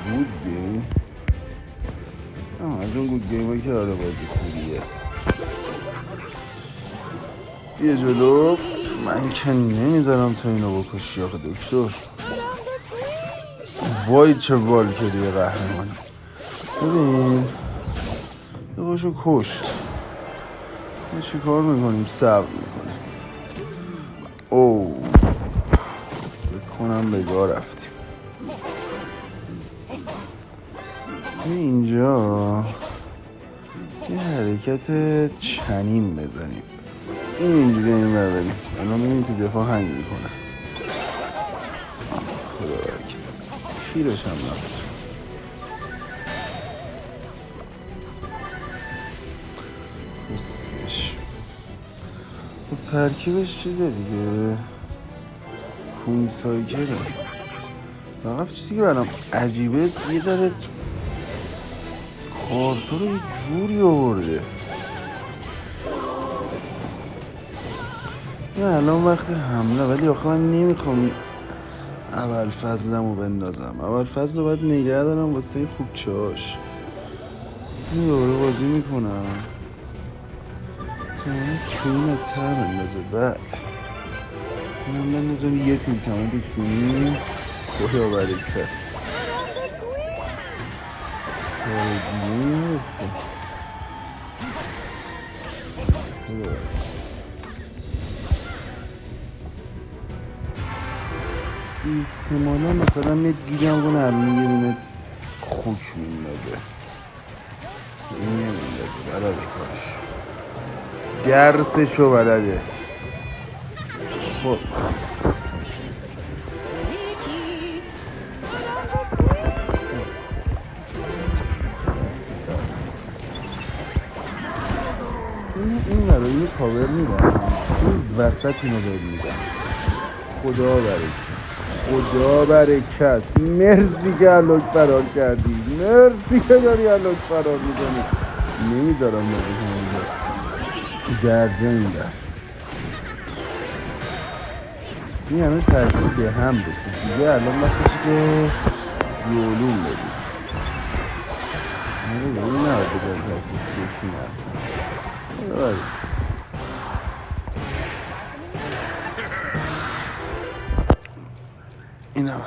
گود گیم. از اون گود گیم هایی که آره بازی خوبیه. بیا جلو. من که نمیذارم تو اینو بکشی آخه دکتر. وای چه والکریه قهرمانی. ببین یه باشو کشت. ما چی کار میکنیم؟ صبر میکنیم. اوه بکنم بگاه رفتیم. اینجا یه حرکت چنین بزنیم. اینجوری این بر بریم. الان میبینیم که دفاع هنگ میکنه. خدا برکت. شیرش هم نبود. بسیش. خب ترکیبش چیزه دیگه. کوین سایکله. فقط چیزی که برام عجیبه یه ذره کارتو رو یه جوری آورده. نه الان وقت حمله، ولی آخه من نمیخوام اول فضلمو بندازم. اول فضل رو باید نگه دارم واسه خوبچه‌هاش. این دوباره بازی میکنم تا من کونه تر بندازه. بعد اینم بندازم یه تیم کمان بکنیم. خدا برکت. احتمالا مثلا می دیدم کنه الان یه دونه خوک میندازه. نمیندازه. بلده کارش. درسشو بلده. خب این برای کاور میدم. این وسط اینو میدم. خدا برکت. خدا برکت. مرسی که الوک فرار کردی. مرسی که داری الوک فرار میکنی. نمیدارم نمیدونم اینجا درجه میدم. این همه ترکیب به هم بکن دیگه. الان وقتشه که جولون بدیم. این نباید بگم ترکیب بشین اصلا. این هم